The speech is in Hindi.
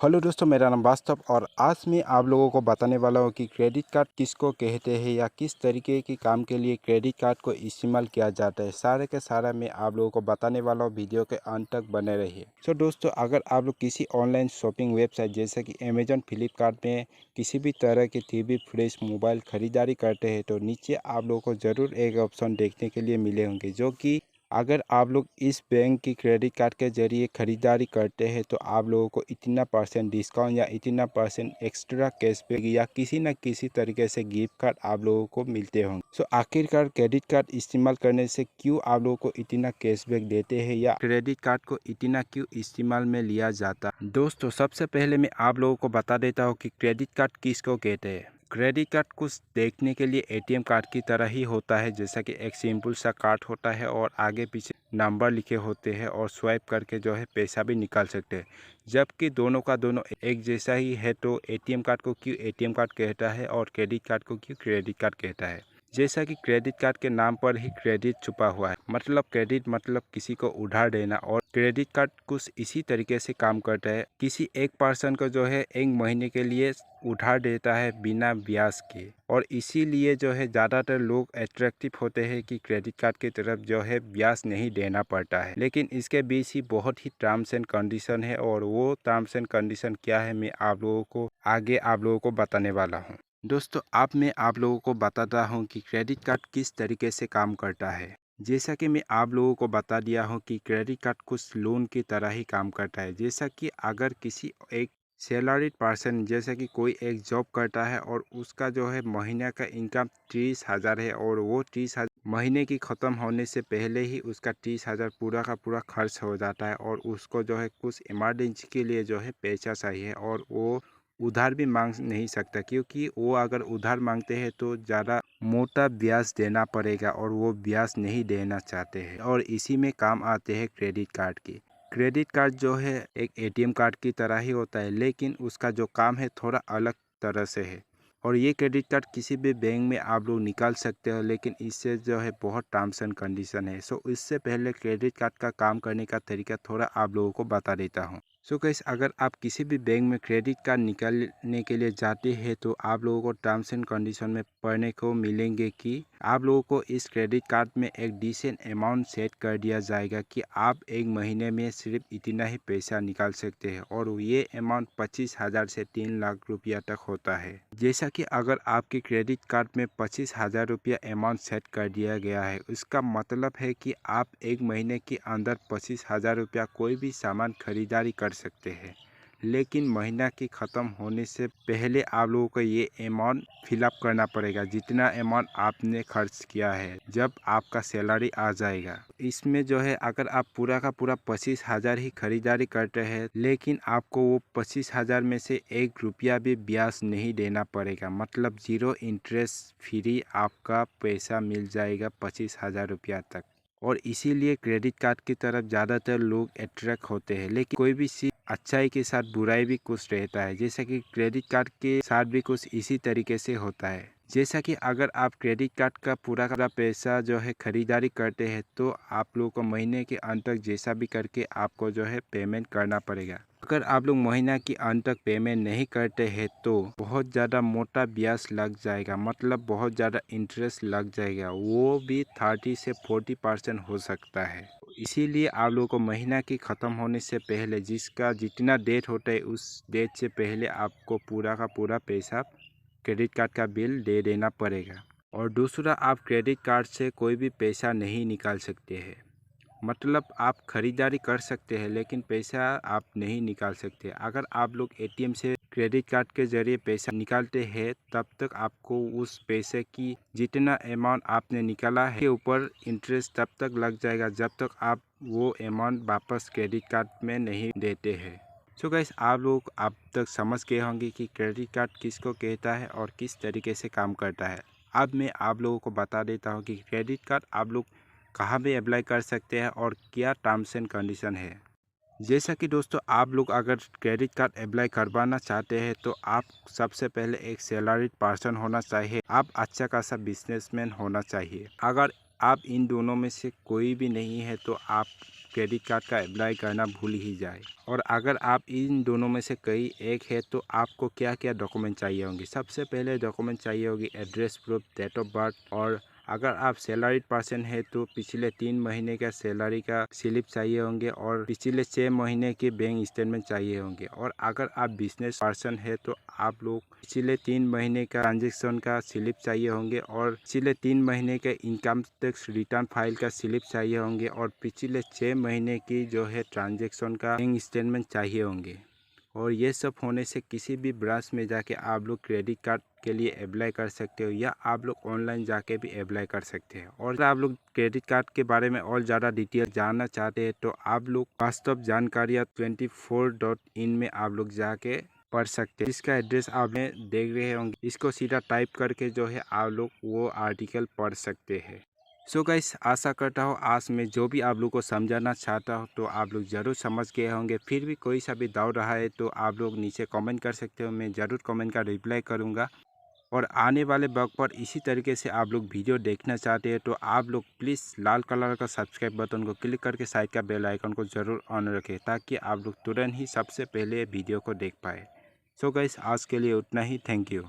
हेलो दोस्तों, मेरा नाम वास्तव और आज मैं आप लोगों को बताने वाला हूँ कि क्रेडिट कार्ड किसको कहते हैं या किस तरीके के काम के लिए क्रेडिट कार्ड को इस्तेमाल किया जाता है। सारे के सारा मैं आप लोगों को बताने वाला हूँ, वीडियो के अंत तक बने रहिए। सो दोस्तों, अगर आप लोग किसी ऑनलाइन शॉपिंग वेबसाइट जैसे कि अमेजॉन, फ्लिपकार्ट में किसी भी तरह की टीवी, फ्रिज, मोबाइल खरीदारी करते हैं तो नीचे आप लोगों को ज़रूर एक ऑप्शन देखने के लिए मिले होंगे, जो कि अगर आप लोग इस बैंक की क्रेडिट कार्ड के ज़रिए ख़रीदारी करते हैं तो आप लोगों को इतना परसेंट डिस्काउंट या इतना परसेंट एक्स्ट्रा कैशबैक या किसी न किसी तरीके से गिफ्ट कार्ड आप लोगों को मिलते होंगे। सो आखिरकार क्रेडिट कार्ड इस्तेमाल करने से क्यों आप लोगों को इतना कैशबैक देते हैं या क्रेडिट कार्ड को इतना क्यों इस्तेमाल में लिया जाता है। दोस्तों, सबसे पहले मैं आप लोगों को बता देता हूँ कि क्रेडिट कार्ड किसको कहते हैं। क्रेडिट कार्ड कुछ देखने के लिए एटीएम कार्ड की तरह ही होता है, जैसा कि एक सिंपल सा कार्ड होता है और आगे पीछे नंबर लिखे होते हैं और स्वाइप करके जो है पैसा भी निकाल सकते हैं। जबकि दोनों का दोनों एक जैसा ही है, तो एटीएम कार्ड को क्यों एटीएम कार्ड कहता है और क्रेडिट कार्ड को क्यों क्रेडिट कार्ड कहता है। जैसा कि क्रेडिट कार्ड के नाम पर ही क्रेडिट छुपा हुआ है, मतलब क्रेडिट मतलब किसी को उधार देना, और क्रेडिट कार्ड कुछ इसी तरीके से काम करता है। किसी एक पर्सन को जो है एक महीने के लिए उधार देता है बिना ब्याज के, और इसीलिए जो है ज़्यादातर लोग अट्रैक्टिव होते हैं कि क्रेडिट कार्ड की तरफ जो है ब्याज नहीं देना पड़ता है। लेकिन इसके बीच ही बहुत ही टर्म्स एंड कंडीशन है, और वो टर्म्स एंड कंडीशन क्या है मैं आप लोगों को आगे आप लोगों को बताने वाला हूँ। दोस्तों, अब मैं आप लोगों को बताता हूँ कि क्रेडिट कार्ड किस तरीके से काम करता है। जैसा कि मैं आप लोगों को बता दिया हूँ कि क्रेडिट कार्ड कुछ लोन की तरह ही काम करता है। जैसा कि अगर किसी एक सैलरीड पर्सन, जैसे कि कोई एक जॉब करता है और उसका जो है महीने का इनकम 30,000 है, और वो 30,000 महीने की ख़त्म होने से पहले ही उसका 30,000 पूरा का पूरा खर्च हो जाता है, और उसको जो है कुछ इमरजेंसी के लिए जो है पैसा चाहिए, और वो उधार भी मांग नहीं सकता, क्योंकि वो अगर उधार मांगते हैं तो ज़्यादा मोटा ब्याज देना पड़ेगा, और वो ब्याज नहीं देना चाहते हैं। और इसी में काम आते हैं क्रेडिट कार्ड की। क्रेडिट कार्ड जो है एक एटीएम कार्ड की तरह ही होता है, लेकिन उसका जो काम है थोड़ा अलग तरह से है। और ये क्रेडिट कार्ड किसी भी बैंक में आप लोग निकाल सकते हो, लेकिन इससे जो है बहुत टर्म्स एंड कंडीशन है। सो इससे पहले क्रेडिट कार्ड का काम करने का तरीका थोड़ा आप लोगों को बता देता हूँ। सो गाइस, अगर आप किसी भी बैंक में क्रेडिट कार्ड निकालने के लिए जाते हैं तो आप लोगों को टर्म्स एंड कंडीशन में पढ़ने को मिलेंगे कि आप लोगों को इस क्रेडिट कार्ड में एक डिसेंट अमाउंट सेट कर दिया जाएगा कि आप एक महीने में सिर्फ इतना ही पैसा निकाल सकते हैं, और ये अमाउंट 25,000 से 3 लाख रुपया तक होता है। जैसा कि अगर आपके क्रेडिट कार्ड में 25,000 रुपया अमाउंट सेट कर दिया गया है, इसका मतलब है कि आप एक महीने के अंदर 25,000 रुपया कोई भी सामान खरीदारी कर सकते हैं। लेकिन महीना की ख़त्म होने से पहले आप लोगों को ये अमाउंट फिलअप करना पड़ेगा, जितना अमाउंट आपने खर्च किया है जब आपका सैलरी आ जाएगा। इसमें जो है अगर आप पूरा का पूरा 25,000 ही खरीदारी करते हैं, लेकिन आपको वो 25,000 में से 1 रुपया भी ब्याज नहीं देना पड़ेगा, मतलब ज़ीरो इंटरेस्ट फ्री आपका पैसा मिल जाएगा 25,000 रुपया तक। और इसीलिए क्रेडिट कार्ड की तरफ ज़्यादातर लोग अट्रैक्ट होते हैं। लेकिन कोई भी चीज़ अच्छाई के साथ बुराई भी कुछ रहता है, जैसे कि क्रेडिट कार्ड के साथ भी कुछ इसी तरीके से होता है। जैसा कि अगर आप क्रेडिट कार्ड का पूरा का पूरा पैसा जो है खरीदारी करते हैं तो आप लोगों को महीने के अंत तक जैसा भी करके आपको जो है पेमेंट करना पड़ेगा। अगर आप लोग महीना के अंत तक पेमेंट नहीं करते हैं तो बहुत ज़्यादा मोटा ब्याज लग जाएगा, मतलब बहुत ज़्यादा इंटरेस्ट लग जाएगा, वो भी 30 से 40% हो सकता है। इसीलिए आप लोगों को महीना की ख़त्म होने से पहले, जिसका जितना डेट होता है उस डेट से पहले आपको पूरा का पूरा पैसा क्रेडिट कार्ड का बिल दे देना पड़ेगा। और दूसरा, आप क्रेडिट कार्ड से कोई भी पैसा नहीं निकाल सकते हैं, मतलब आप खरीदारी कर सकते हैं लेकिन पैसा आप नहीं निकाल सकते। अगर आप लोग एटीएम से क्रेडिट कार्ड के ज़रिए पैसा निकालते हैं तब तक आपको उस पैसे की जितना अमाउंट आपने निकाला है के ऊपर इंटरेस्ट तब तक लग जाएगा जब तक आप वो अमाउंट वापस क्रेडिट कार्ड में नहीं देते हैं। सो गाइस, आप लोग अब तक समझ गए होंगे कि क्रेडिट कार्ड किसको कहता है और किस तरीके से काम करता है। अब मैं आप लोगों को बता देता हूँ कि क्रेडिट कार्ड आप लोग कहाँ पे अप्लाई कर सकते हैं और क्या टर्म्स एंड कंडीशन है। जैसा कि दोस्तों, आप लोग अगर क्रेडिट कार्ड अप्लाई करवाना चाहते हैं तो आप सबसे पहले एक सैलरीड पर्सन होना चाहिए, आप अच्छा खासा बिजनेसमैन होना चाहिए। अगर आप इन दोनों में से कोई भी नहीं है तो आप क्रेडिट कार्ड का अप्लाई करना भूल ही जाए। और अगर आप इन दोनों में से कोई एक है तो आपको क्या क्या डॉक्यूमेंट चाहिए होंगे। सबसे पहले डॉक्यूमेंट चाहिए होगी address proof, date of birth, और अगर आप सैलरीड पर्सन है तो पिछले 3 महीने का सैलरी का स्लिप चाहिए होंगे और पिछले 6 महीने के बैंक स्टेटमेंट चाहिए होंगे। और अगर आप बिजनेस पर्सन है तो आप लोग पिछले 3 महीने का ट्रांजेक्शन का स्लिप चाहिए होंगे और पिछले 3 महीने के इनकम टैक्स रिटर्न फाइल का स्लिप चाहिए होंगे और पिछले 6 महीने की जो है ट्रांजेक्शन का बैंक स्टेटमेंट चाहिए होंगे। और ये सब होने से किसी भी ब्रांच में जाके आप लोग क्रेडिट कार्ड के लिए अप्लाई कर सकते हो या आप लोग ऑनलाइन जाके भी अप्लाई कर सकते हैं। और अगर आप लोग क्रेडिट कार्ड के बारे में और ज़्यादा डिटेल जानना चाहते हैं तो आप लोग वास्तव जानकारियाँ 24.in में आप लोग जाके पढ़ सकते हैं। इसका एड्रेस आप देख रहे होंगे, इसको सीधा टाइप करके जो है आप लोग वो आर्टिकल पढ़ सकते हैं। सो गाइस, आशा करता हूँ आज मैं जो भी आप लोग को समझाना चाहता हूँ तो आप लोग ज़रूर समझ गए होंगे। फिर भी कोई सा भी डाउट रहा है तो आप लोग नीचे कमेंट कर सकते हो, मैं ज़रूर कमेंट का रिप्लाई करूँगा। और आने वाले वक्त पर इसी तरीके से आप लोग वीडियो देखना चाहते हैं तो आप लोग प्लीज़ लाल कलर का सब्सक्राइब बटन को क्लिक करके साइड का बेल आइकन को ज़रूर ऑन रखें ताकि आप लोग तुरंत ही सबसे पहले वीडियो को देख पाए। सो गाइस, आज के लिए उतना ही। Thank you.